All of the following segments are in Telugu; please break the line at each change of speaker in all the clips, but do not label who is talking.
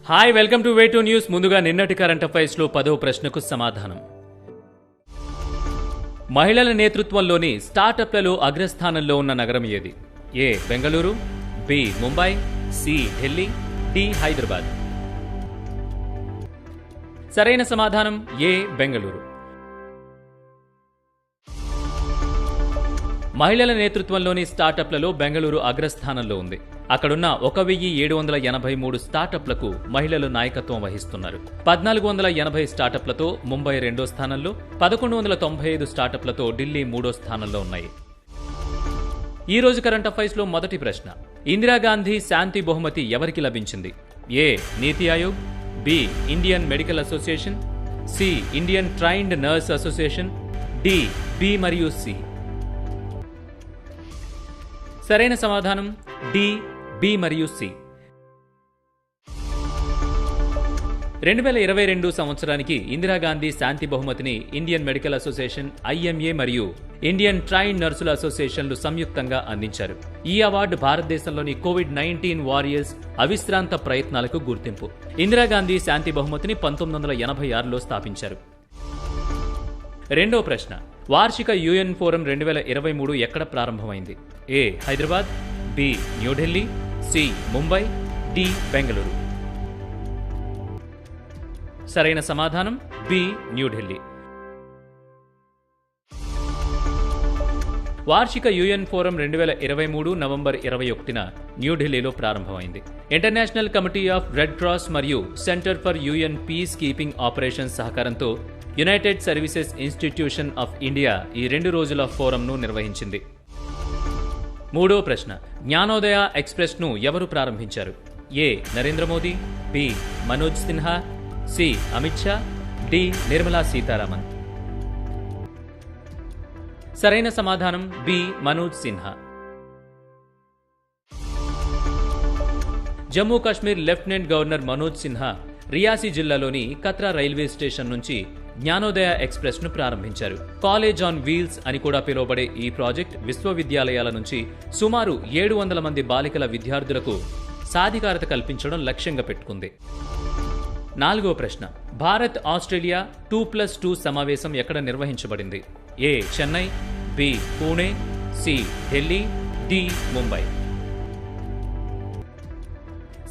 Hi, welcome to Way2News. ముందుగా నిన్నటి కరెంట్ అఫైర్స్ లో 10వ ప్రశ్నకు సమాధానం. మహిళల నేతృత్వంలోని స్టార్టప్లలో అగ్రస్థానంలో ఉన్న నగరం ఏది? A Bengaluru, B Mumbai, C Delhi, D Hyderabad. సరైన సమాధానం ఏ బెంగళూరు. మహిళల నేతృత్వంలోని స్టార్టప్లలో బెంగళూరు అగ్రస్థానంలో ఉంది. అక్కడున్న 1783 స్టార్టప్లకు మహిళలు నాయకత్వం వహిస్తున్నారు. 1480 స్టార్టప్లతో ముంబై రెండో స్థానంలో, 1195 స్టార్టప్లతో ఢిల్లీ మూడో స్థానంలో ఉన్నాయి. ఈ రోజు కరెంట్ అఫైర్స్ లో మొదటి ప్రశ్న. ఇందిరాగాంధీ శాంతి బహుమతి ఎవరికి లభించింది? A Niti Aayog, B Indian medical association, C Indian trained nurse association, D B మరియు సి. సరైన సమాధానం డి బి మరియు సి. 2022 సంవత్సరానికి ఇందిరాగాంధీ శాంతి బహుమతిని ఇండియన్ మెడికల్ అసోసియేషన్, ఐఎంఏ మరియు ఇండియన్ ట్రైన్ నర్సుల అసోసియేషన్లు సంయుక్తంగా అందించారు. ఈ అవార్డు భారతదేశంలోని కోవిడ్-19 వారియర్స్ అవిశ్రాంత ప్రయత్నాలకు గుర్తింపు. ఇందిరాగాంధీ శాంతి బహుమతిని 1986లో స్థాపించారు. రెండో ప్రశ్న. వార్షిక యుఎన్ ఫోరం 2023 ఎక్కడ ప్రారంభమైంది? A Hyderabad, B New Delhi, C Mumbai, D Bengaluru. సరైన సమాధానం బి న్యూఢిల్లీ. వార్షిక యుఎన్ ఫోరం 2023 నవంబర్ 21న న్యూఢిల్లీలో ప్రారంభమైంది. International committee of red cross మరియు centre for UN peacekeeping operations సహకారంతో united services institution of India ఈ 2 రోజుల ఫోరంను నిర్వహించింది. మూడో ప్రశ్న. జ్ఞానోదయ ఎక్స్ప్రెస్ ను ఎవరు ప్రారంభించారు? A Narendra Modi, B Manoj Sinha, C Amit Shah, D Nirmala Sitharaman. సరైన సమాధానం B Manoj Sinha. Jammu Kashmir lieutenant governor Manoj Sinha Reasi జిల్లాలోని కత్రా రైల్వే స్టేషన్ నుంచి జ్ఞానోదయ ఎక్స్ప్రెస్ ను ప్రారంభించారు. కాలేజ్ ఆన్ వీల్స్ అని కూడా పిలువబడే ఈ ప్రాజెక్ట్ విశ్వవిద్యాలయాల నుంచి సుమారు 700 మంది బాలికల విద్యార్థులకు సాధికారత కల్పించడం లక్ష్యంగా పెట్టుకుంది. నాలుగో ప్రశ్న. భారత్ ఆస్ట్రేలియా 2+2 సమావేశం ఎక్కడ నిర్వహించబడింది? A Chennai, B Pune, C Delhi, D Mumbai.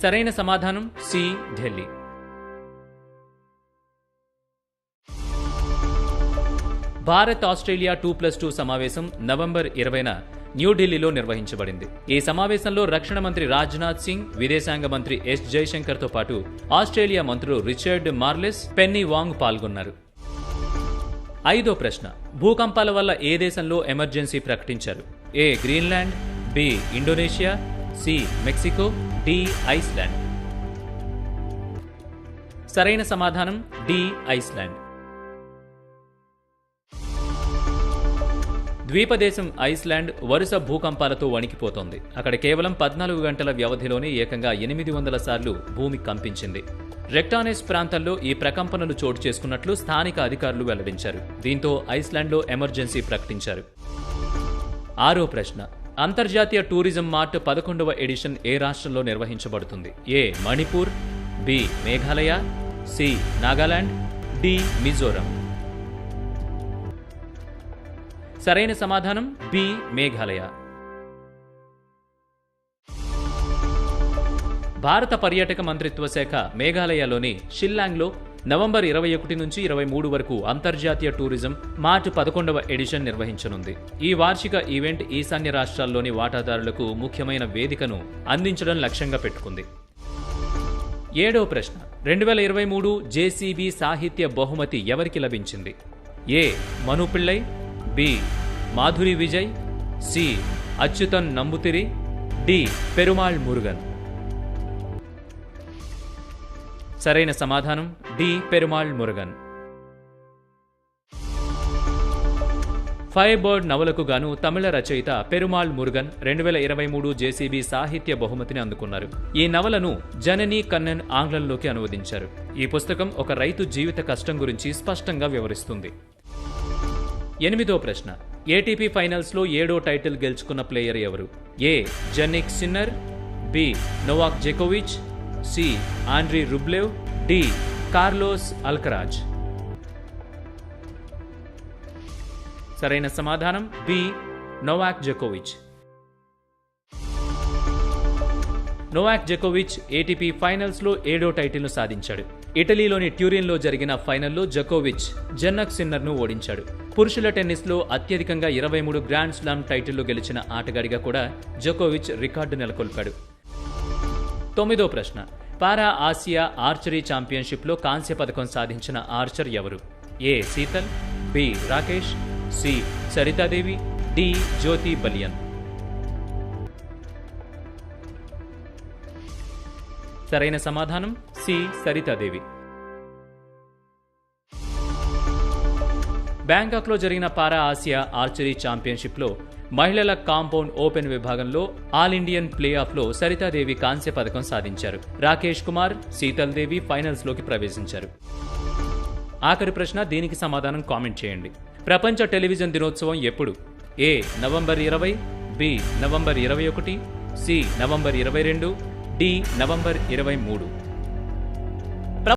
సరైన సమాధానం సి ఢిల్లీ. భారత్ ఆస్ట్రేలియా 2+2 సమావేశం నవంబర్ 20న న్యూఢిల్లీలో నిర్వహించబడింది. ఈ సమావేశంలో రక్షణ మంత్రి రాజ్నాథ్ సింగ్, విదేశాంగ మంత్రి ఎస్ జైశంకర్ తో పాటు ఆస్ట్రేలియా మంత్రులు రిచర్డ్ మార్లెస్, పెన్నీ వాంగ్ పాల్గొన్నారు. ఐదో ప్రశ్న. భూకంపాల వల్ల ఏ దేశంలో ఎమర్జెన్సీ ప్రకటించారు? A Greenland, B Indonesia, C Mexico, D Iceland. సరైన సమాధానం డి ఐస్లాండ్. ద్వీపదేశం ఐస్లాండ్ వరుస భూకంపాలతో వణికిపోతోంది. అక్కడ కేవలం 14 గంటల వ్యవధిలోనే ఏకంగా 800 సార్లు భూమి కంపించింది. రెక్టానెస్ ప్రాంతంలో ఈ ప్రకంపనలు చోటు చేసుకున్నట్లు స్థానిక అధికారులు వెల్లడించారు. దీంతో ఐస్లాండ్లో ఎమర్జెన్సీ ప్రకటించారు. ఆరో ప్రశ్న. అంతర్జాతీయ టూరిజం మార్ట్ 11వ ఎడిషన్ ఏ రాష్ట్రంలో నిర్వహించబడుతుంది? A Manipur, B Meghalaya, C Nagaland, D Mizoram. సరైన సమాధానం బి మేఘాలయ. భారత పర్యాటక మంత్రిత్వ శాఖ మేఘాలయలోని షిల్లాంగ్లో నవంబర్ 21 నుంచి 23 వరకు అంతర్జాతీయ టూరిజం మార్ట్ 11వ ఎడిషన్ నిర్వహించనుంది. ఈ వార్షిక ఈవెంట్ ఈశాన్య రాష్ట్రాల్లోని వాటాదారులకు ముఖ్యమైన వేదికను అందించడం లక్ష్యంగా పెట్టుకుంది. ఏడవ ప్రశ్న. 2023 జేసీబీ సాహిత్య బహుమతి ఎవరికి లభించింది? A Manu Pillai, B Madhuri Vijay, C Achyutan Namboothiri, D Perumal Murugan. సరైన సమాధానం D Perumal Murugan. Fire bird నవలకు గాను తమిళ రచయిత పెరుమాళ్ మురుగన్ 2023 జేసీబీ సాహిత్య బహుమతిని అందుకున్నారు. ఈ నవలను జననీ కన్నన్ ఆంగ్లంలోకి అనువదించారు. ఈ పుస్తకం ఒక రైతు జీవిత కష్టం గురించి స్పష్టంగా వివరిస్తుంది. ఎనిమిదో ప్రశ్న. ఏటీపీ ఫైనల్స్ లో 7వ టైటిల్ గెలుచుకున్న ప్లేయర్ ఎవరు? A Jannik Sinner, B Novak జోకోవిచ్, C Andrey Rublev, D Carlos Alcaraz. సరైన సమాధానం బి నోవాక్ జోకోవిచ్. నోవాక్ జోకోవిచ్ ఏటీపీ ఫైనల్స్లో 7వ టైటిల్ను సాధించాడు. ఇటలీలోని ట్యూరిన్లో జరిగిన ఫైనల్లో జోకోవిచ్ జన్నక్ సిన్నర్ను ఓడించాడు. పురుషుల టెన్నిస్లో అత్యధికంగా 23 గ్రాండ్ స్లామ్ టైటిళ్లు గెలిచిన ఆటగాడిగా కూడా జోకోవిచ్ రికార్డు నెలకొల్పాడు. 9వ ప్రశ్న. పారా ఆసియా ఆర్చరీ ఛాంపియన్షిప్లో కాంస్య పథకం సాధించిన ఆర్చర్ ఎవరు? A Sheetal, B Rakesh, C Sarita Devi, D Jyoti Baliyan. సరైన సమాధానం సి సరితాదేవి. బ్యాంకాక్లో జరిగిన పారా ఆసియా ఆర్చరీ ఛాంపియన్షిప్లో మహిళల కాంపౌండ్ ఓపెన్ విభాగంలో ఆల్ ఇండియన్ ప్లే ఆఫ్లో సరితాదేవి కాంస్య పథకం సాధించారు. రాకేష్ కుమార్, శీతల్ దేవి ఫైనల్స్లోకి ప్రవేశించారు. ఆఖరి ప్రశ్న, దీనికి సమాధానం కామెంట్ చేయండి. ప్రపంచ టెలివిజన్ దినోత్సవం ఎప్పుడు? A November 20, B November 21, C November 22, D November 23.